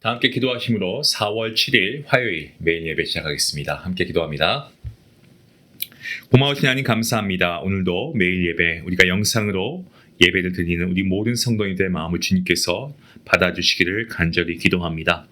다 함께 기도하심으로 4월 7일 화요일 매일 예배 시작하겠습니다. 함께 기도합니다. 고마우신 하나님 감사합니다. 오늘도 매일 예배 우리가 영상으로 예배를 드리는 우리 모든 성도님들의 마음을 주님께서 받아주시기를 간절히 기도합니다.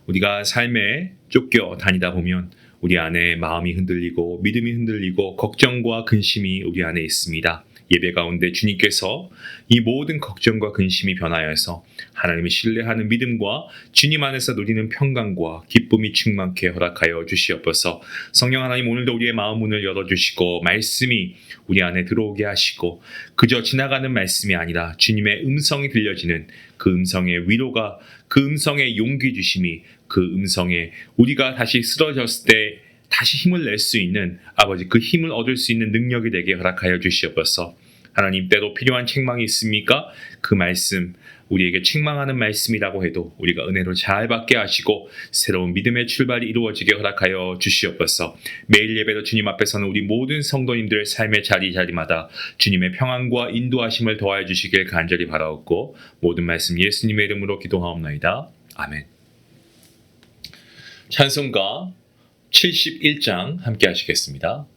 우리가 삶에 쫓겨 다니다 보면 우리 안에 마음이 흔들리고 믿음이 흔들리고 걱정과 근심이 우리 안에 있습니다. 예배 가운데 주님께서 이 모든 걱정과 근심이 변하여서 하나님을 신뢰하는 믿음과 주님 안에서 누리는 평강과 기쁨이 충만케 허락하여 주시옵소서. 성령 하나님, 오늘도 우리의 마음 문을 열어주시고 말씀이 우리 안에 들어오게 하시고 그저 지나가는 말씀이 아니라 주님의 음성이 들려지는 그 음성의 위로가, 그 음성의 용기 주심이, 그 음성에 우리가 다시 쓰러졌을 때 다시 힘을 낼 수 있는 아버지, 그 힘을 얻을 수 있는 능력이 되게 허락하여 주시옵소서. 하나님, 때로 필요한 책망이 있습니까? 그 말씀, 우리에게 책망하는 말씀이라고 해도 우리가 은혜로 잘 받게 하시고 새로운 믿음의 출발이 이루어지게 허락하여 주시옵소서. 매일 예배로 주님 앞에서는 우리 모든 성도님들의 삶의 자리마다 주님의 평안과 인도하심을 더하여 주시길 간절히 바라옵고 모든 말씀 예수님의 이름으로 기도하옵나이다. 아멘. 찬송가 71장 함께 하시겠습니다.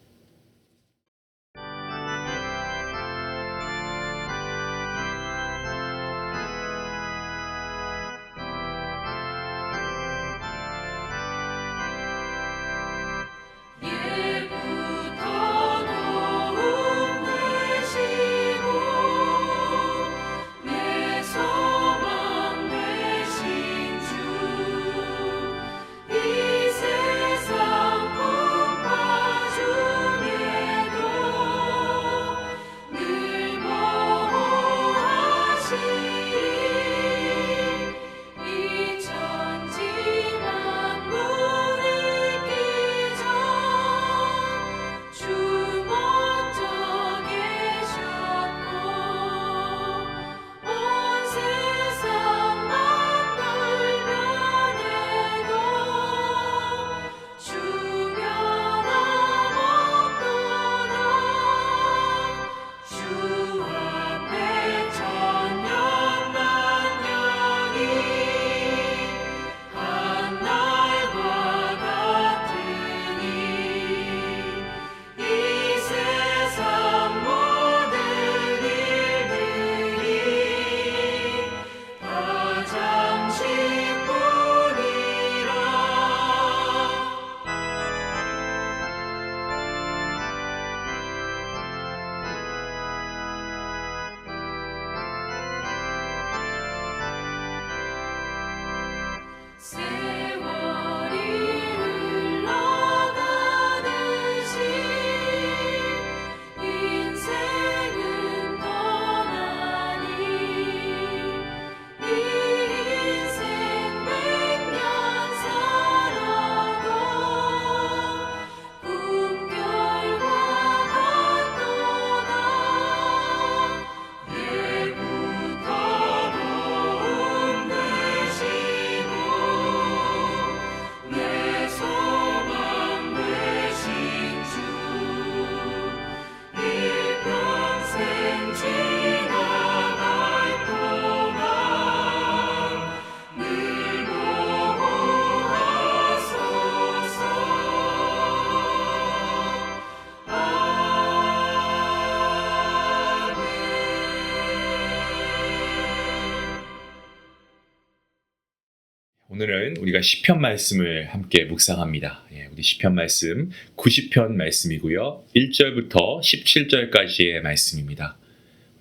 오늘은 우리가 시편 말씀을 함께 묵상합니다. 우리 시편 말씀 90편 말씀이고요. 1절부터 17절까지의 말씀입니다.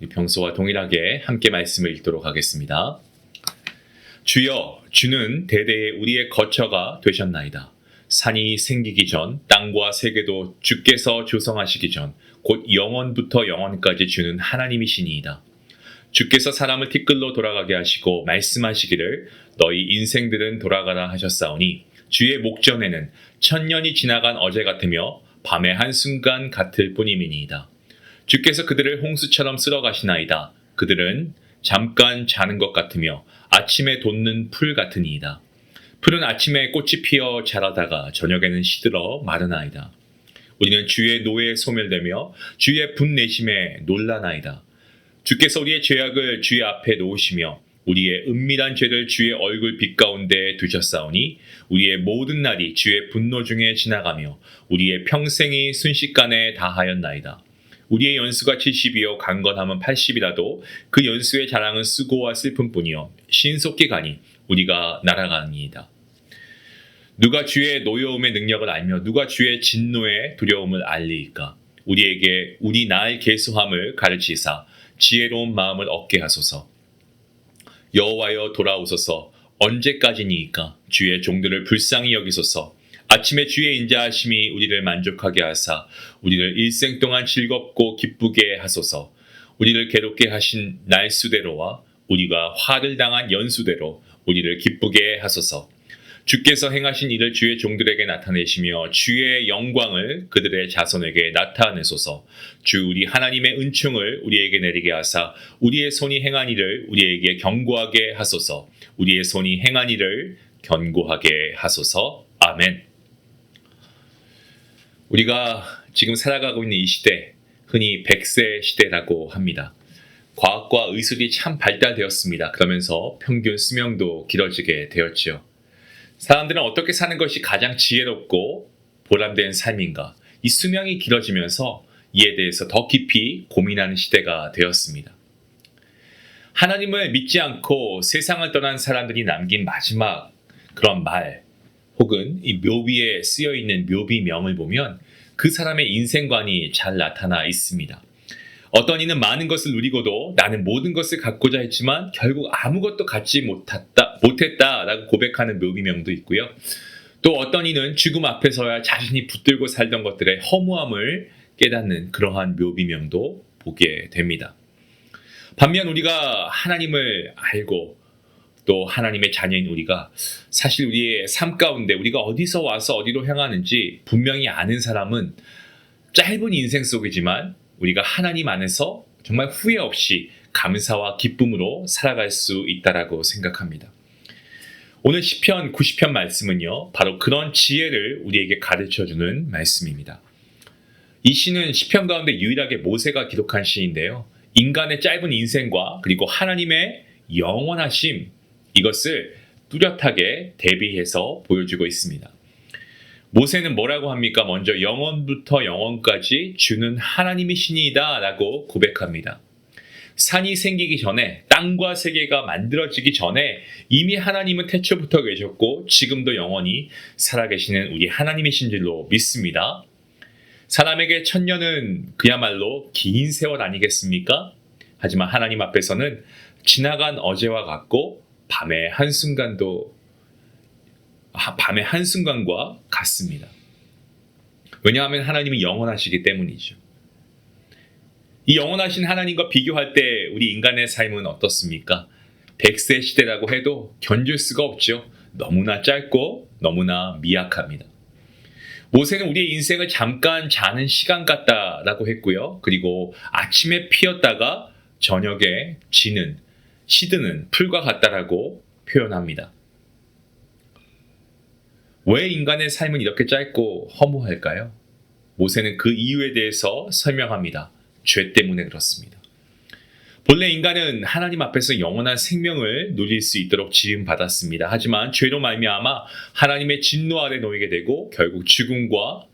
우리 평소와 동일하게 함께 말씀을 읽도록 하겠습니다. 주여, 주는 대대에 우리의 거처가 되셨나이다. 산이 생기기 전, 땅과 세계도 주께서 조성하시기 전, 곧 영원부터 영원까지 주는 하나님이시니이다. 주께서 사람을 티끌로 돌아가게 하시고 말씀하시기를 너희 인생들은 돌아가라 하셨사오니 주의 목전에는 천년이 지나간 어제 같으며 밤의 한순간 같을 뿐임이니이다. 주께서 그들을 홍수처럼 쓸어 가시나이다. 그들은 잠깐 자는 것 같으며 아침에 돋는 풀 같으니이다. 풀은 아침에 꽃이 피어 자라다가 저녁에는 시들어 마르나이다. 우리는 주의 노에 소멸되며 주의 분내심에 놀라나이다. 주께서 우리의 죄악을 주의 앞에 놓으시며 우리의 은밀한 죄를 주의 얼굴 빛 가운데 두셨사오니 우리의 모든 날이 주의 분노 중에 지나가며 우리의 평생이 순식간에 다하였나이다. 우리의 연수가 70이요 강건함은 80이라도 그 연수의 자랑은 수고와 슬픔뿐이요 신속히 가니 우리가 날아가니이다. 누가 주의 노여움의 능력을 알며 누가 주의 진노의 두려움을 알리이까? 우리에게 우리 날 계수함을 가르치사 지혜로운 마음을 얻게 하소서. 여호와여 돌아오소서. 언제까지니이까? 주의 종들을 불쌍히 여기소서. 아침에 주의 인자하심이 우리를 만족하게 하사 우리를 일생 동안 즐겁고 기쁘게 하소서. 우리를 괴롭게 하신 날수대로와 우리가 화를 당한 연수대로 우리를 기쁘게 하소서. 주께서 행하신 일을 주의 종들에게 나타내시며 주의 영광을 그들의 자손에게 나타내소서. 주 우리 하나님의 은총을 우리에게 내리게 하사 우리의 손이 행한 일을 우리에게 경고하게 하소서. 우리의 손이 행한 일을 견고하게 하소서. 아멘. 우리가 지금 살아가고 있는 이 시대, 흔히 100세 시대라고 합니다. 과학과 의술이 참 발달되었습니다. 그러면서 평균 수명도 길어지게 되었지요. 사람들은 어떻게 사는 것이 가장 지혜롭고 보람된 삶인가? 이 수명이 길어지면서 이에 대해서 더 깊이 고민하는 시대가 되었습니다. 하나님을 믿지 않고 세상을 떠난 사람들이 남긴 마지막 그런 말 혹은 이 묘비에 쓰여 있는 묘비명을 보면 그 사람의 인생관이 잘 나타나 있습니다. 어떤 이는 많은 것을 누리고도 나는 모든 것을 갖고자 했지만 결국 아무것도 갖지 못했다라고 고백하는 묘비명도 있고요. 또 어떤 이는 죽음 앞에서야 자신이 붙들고 살던 것들의 허무함을 깨닫는 그러한 묘비명도 보게 됩니다. 반면 우리가 하나님을 알고 또 하나님의 자녀인 우리가 사실 우리의 삶 가운데 우리가 어디서 와서 어디로 향하는지 분명히 아는 사람은 짧은 인생 속이지만 우리가 하나님 안에서 정말 후회 없이 감사와 기쁨으로 살아갈 수 있다라고 생각합니다. 오늘 시편 90편 말씀은요, 바로 그런 지혜를 우리에게 가르쳐주는 말씀입니다. 이 시는 시편 가운데 유일하게 모세가 기록한 시인데요. 인간의 짧은 인생과 그리고 하나님의 영원하심, 이것을 뚜렷하게 대비해서 보여주고 있습니다. 모세는 뭐라고 합니까? 먼저 영원부터 영원까지 주는 하나님이 신이다 라고 고백합니다. 산이 생기기 전에, 땅과 세계가 만들어지기 전에 이미 하나님은 태초부터 계셨고 지금도 영원히 살아계시는 우리 하나님이신 줄로 믿습니다. 사람에게 1000년은 그야말로 긴 세월 아니겠습니까? 하지만 하나님 앞에서는 지나간 어제와 같고 밤의 한순간과 같습니다. 왜냐하면 하나님이 영원하시기 때문이죠. 이 영원하신 하나님과 비교할 때 우리 인간의 삶은 어떻습니까? 100세 시대라고 해도 견딜 수가 없죠. 너무나 짧고 너무나 미약합니다. 모세는 우리의 인생을 잠깐 자는 시간 같다라고 했고요. 그리고 아침에 피었다가 저녁에 시드는 풀과 같다라고 표현합니다. 왜 인간의 삶은 이렇게 짧고 허무할까요? 모세는 그 이유에 대해서 설명합니다. 죄 때문에 그렇습니다. 본래 인간은 하나님 앞에서 영원한 생명을 누릴 수 있도록 지음받았습니다. 하지만 죄로 말미암아 하나님의 진노 아래 놓이게 되고 결국 죽음과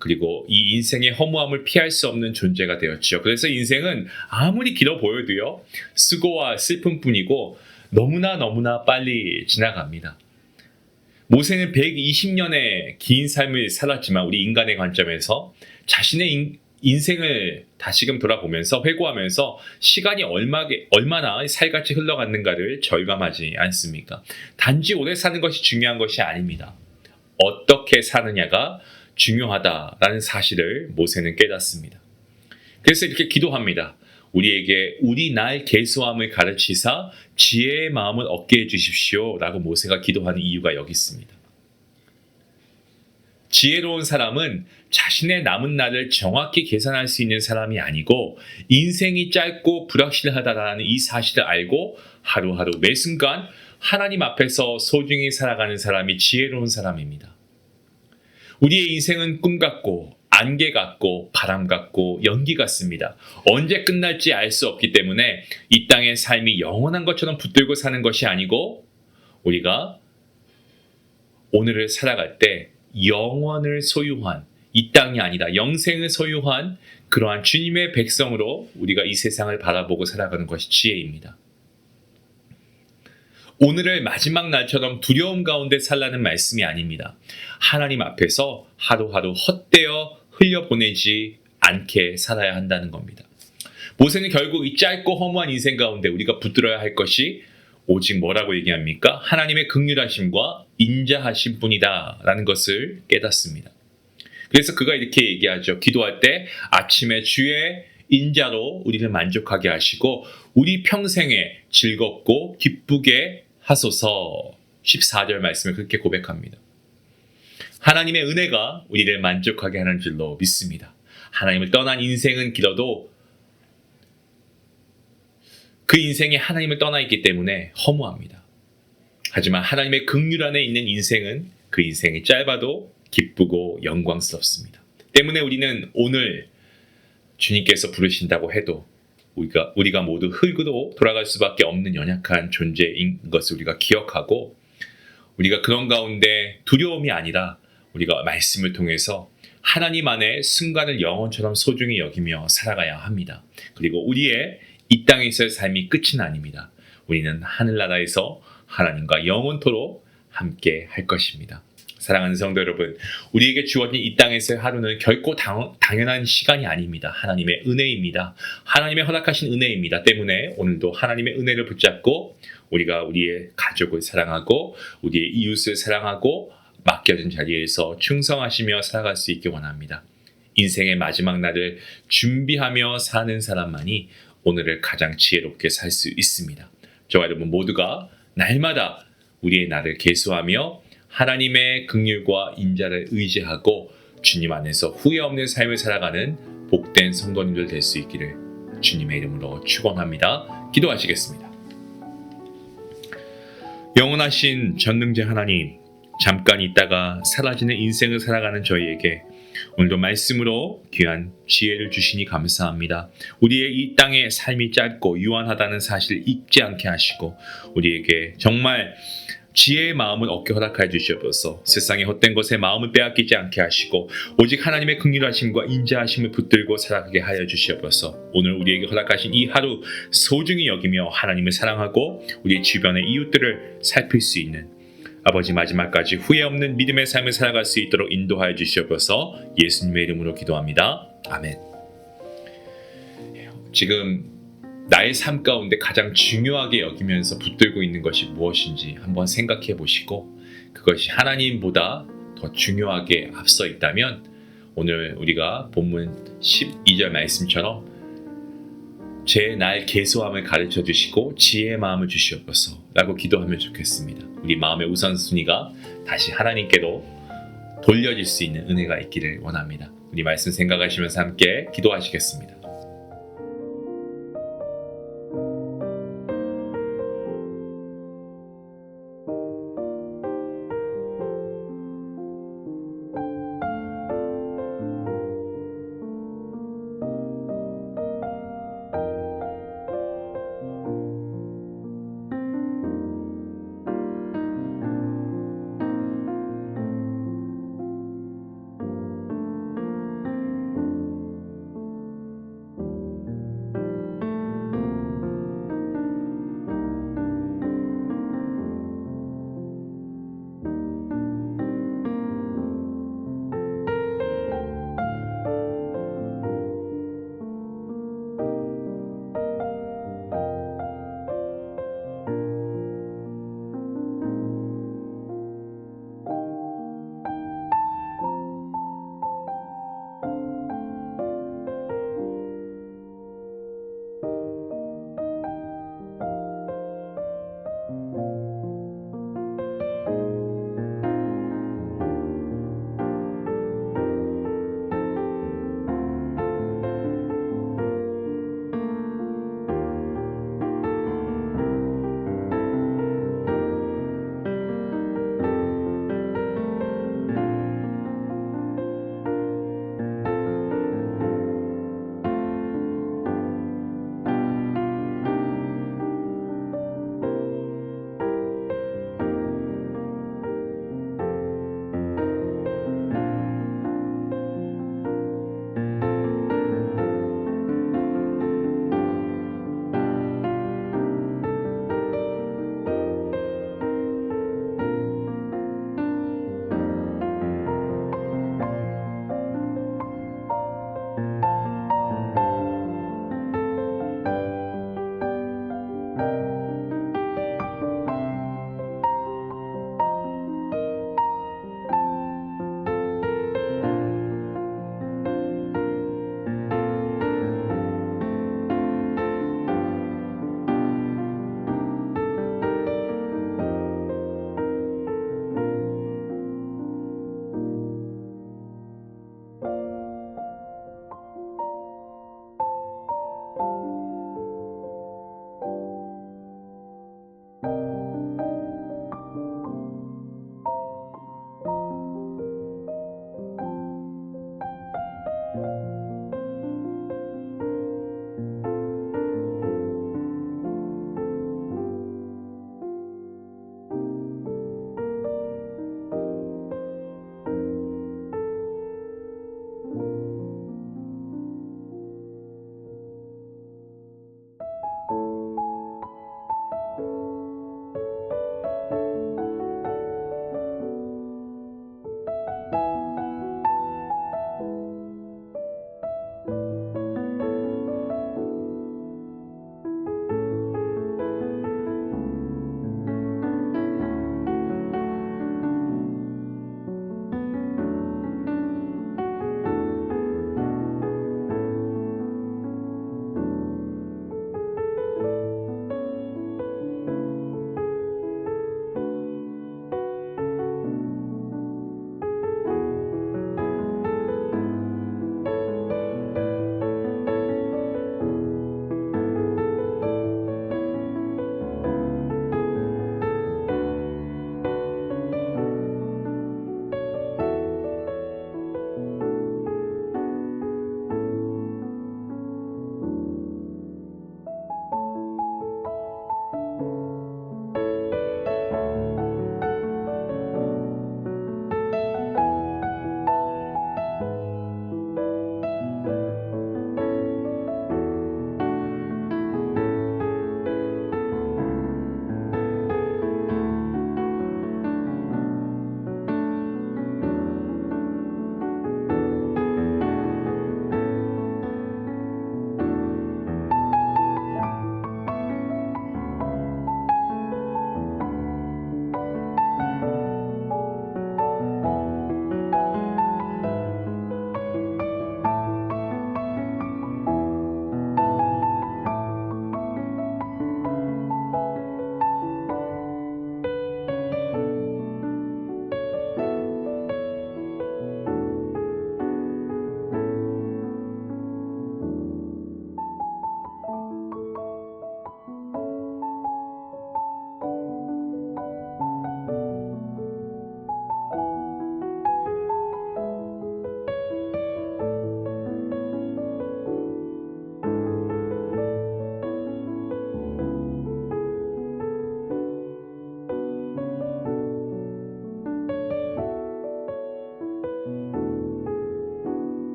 그리고 이 인생의 허무함을 피할 수 없는 존재가 되었죠. 그래서 인생은 아무리 길어 보여도요, 수고와 슬픔뿐이고 너무나 빨리 지나갑니다. 모세는 120년의 긴 삶을 살았지만 우리 인간의 관점에서 자신의 인생을 다시금 돌아보면서 회고하면서 시간이 얼마나 살같이 흘러갔는가를 절감하지 않습니까? 단지 오래 사는 것이 중요한 것이 아닙니다. 어떻게 사느냐가 중요하다라는 사실을 모세는 깨닫습니다. 그래서 이렇게 기도합니다. 우리에게 우리 날 계수함을 가르치사 지혜의 마음을 얻게 해주십시오 라고 모세가 기도하는 이유가 여기 있습니다. 지혜로운 사람은 자신의 남은 날을 정확히 계산할 수 있는 사람이 아니고 인생이 짧고 불확실하다라는 이 사실을 알고 하루하루 매 순간 하나님 앞에서 소중히 살아가는 사람이 지혜로운 사람입니다. 우리의 인생은 꿈 같고 안개 같고 바람 같고 연기 같습니다. 언제 끝날지 알 수 없기 때문에 이 땅의 삶이 영원한 것처럼 붙들고 사는 것이 아니고 우리가 오늘을 살아갈 때 영원을 소유한 이 땅이 아니다. 영생을 소유한 그러한 주님의 백성으로 우리가 이 세상을 바라보고 살아가는 것이 지혜입니다. 오늘을 마지막 날처럼 두려움 가운데 살라는 말씀이 아닙니다. 하나님 앞에서 하루하루 헛되어 흘려보내지 않게 살아야 한다는 겁니다. 모세는 결국 이 짧고 허무한 인생 가운데 우리가 붙들어야 할 것이 오직 뭐라고 얘기합니까? 하나님의 긍휼하심과 인자하심 뿐이다 라는 것을 깨닫습니다. 그래서 그가 이렇게 얘기하죠. 기도할 때 아침에 주의 인자로 우리를 만족하게 하시고 우리 평생에 즐겁고 기쁘게 하소서. 14절 말씀을 그렇게 고백합니다. 하나님의 은혜가 우리를 만족하게 하는 줄로 믿습니다. 하나님을 떠난 인생은 길어도 그 인생이 하나님을 떠나 있기 때문에 허무합니다. 하지만 하나님의 긍휼 안에 있는 인생은 그 인생이 짧아도 기쁘고 영광스럽습니다. 때문에 우리는 오늘 주님께서 부르신다고 해도 우리가 모두 흙으로 돌아갈 수밖에 없는 연약한 존재인 것을 우리가 기억하고 우리가 그런 가운데 두려움이 아니라 우리가 말씀을 통해서 하나님 안에 순간을 영원처럼 소중히 여기며 살아가야 합니다. 그리고 우리의 이 땅에서의 삶이 끝은 아닙니다. 우리는 하늘나라에서 하나님과 영원토록 함께 할 것입니다. 사랑하는 성도 여러분, 우리에게 주어진 이 땅에서의 하루는 결코 당연한 시간이 아닙니다. 하나님의 은혜입니다. 하나님의 허락하신 은혜입니다. 때문에 오늘도 하나님의 은혜를 붙잡고 우리가 우리의 가족을 사랑하고 우리의 이웃을 사랑하고 맡겨진 자리에서 충성하시며 살아갈 수 있기 원합니다. 인생의 마지막 날을 준비하며 사는 사람만이 오늘을 가장 지혜롭게 살 수 있습니다. 저와 여러분 모두가 날마다 우리의 날을 계수하며 하나님의 긍휼과 인자를 의지하고 주님 안에서 후회 없는 삶을 살아가는 복된 성도님들 될 수 있기를 주님의 이름으로 축원합니다. 기도하시겠습니다. 영원하신 전능자 하나님, 잠깐 있다가 사라지는 인생을 살아가는 저희에게 오늘도 말씀으로 귀한 지혜를 주시니 감사합니다. 우리의 이 땅의 삶이 짧고 유한하다는 사실을 잊지 않게 하시고 우리에게 정말 지혜의 마음을 얻게 허락하여 주시옵소서. 세상의 헛된 것에 마음을 빼앗기지 않게 하시고 오직 하나님의 긍휼하심과 인자하심을 붙들고 살아가게 하여 주시옵소서. 오늘 우리에게 허락하신 이 하루 소중히 여기며 하나님을 사랑하고 우리 주변의 이웃들을 살필 수 있는 아버지 마지막까지 후회 없는 믿음의 삶을 살아갈 수 있도록 인도하여 주시옵소서. 예수님의 이름으로 기도합니다. 아멘. 지금 나의 삶 가운데 가장 중요하게 여기면서 붙들고 있는 것이 무엇인지 한번 생각해 보시고 그것이 하나님보다 더 중요하게 앞서 있다면 오늘 우리가 본문 12절 말씀처럼 제 날 계수함을 가르쳐 주시고 지혜의 마음을 주시옵소서 라고 기도하면 좋겠습니다. 우리 마음의 우선순위가 다시 하나님께로 돌려질 수 있는 은혜가 있기를 원합니다. 우리 말씀 생각하시면서 함께 기도하시겠습니다.